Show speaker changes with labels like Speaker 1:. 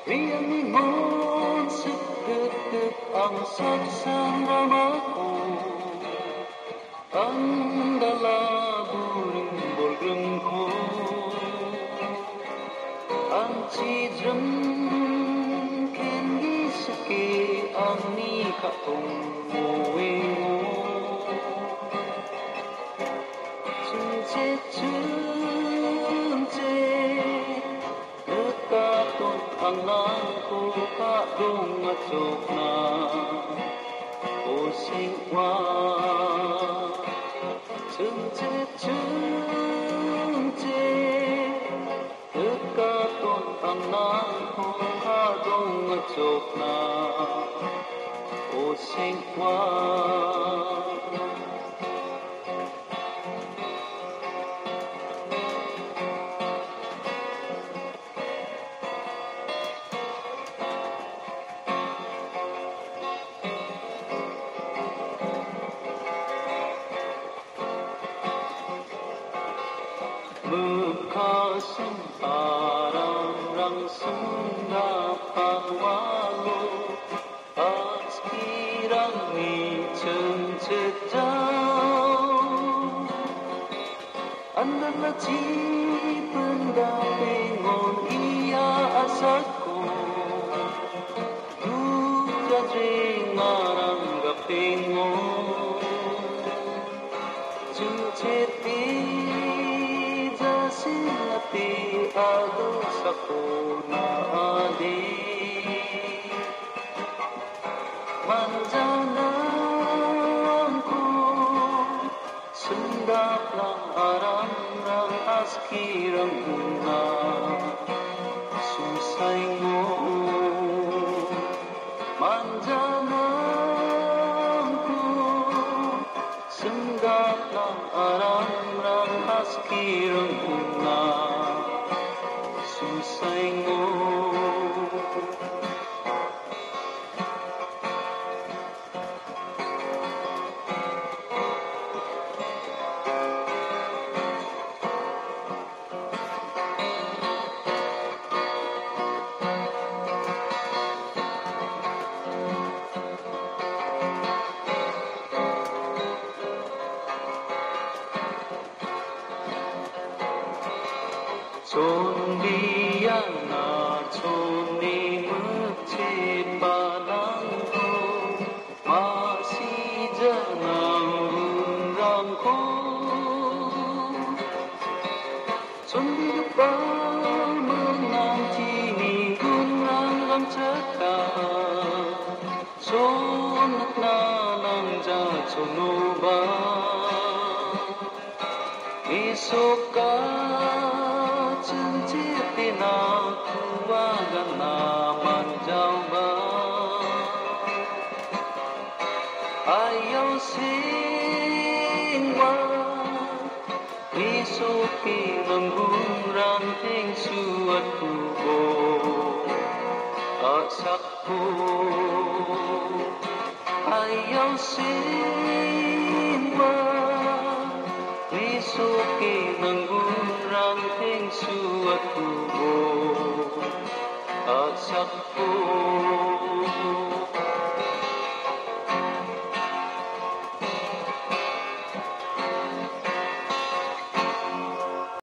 Speaker 1: Riang-ingon seketep ang saksang ramaku ang dalaburing bolgengko ang cidrem kendi seke ang ni katong muwengo chunche nekaton ang nangko kadong atsok na o singwa chunche nekaton ang nangko kadong atsok na o singwa Bekasang parang sunda pawalo at kirang iceng cejau anda laci pendampingon ia asako dura drengarang gapingon cuceti silati adu sakuna adi manjananku sendap lang arang-rang askirang guna susay mo manjananku sendap lang arang-rang askirang guna susay mo chôn biang na chôn ni mukti panang ko masih janang rang ko chôn biang bal menanti ni gunang lam caka chôn na nang ja chôn ba isoka Cintina kuwagan naman jamba ayaw singwa isuki ng ranting suat kubo at sakpo ayaw singwa isuki ng ranting suat kubo at sakpo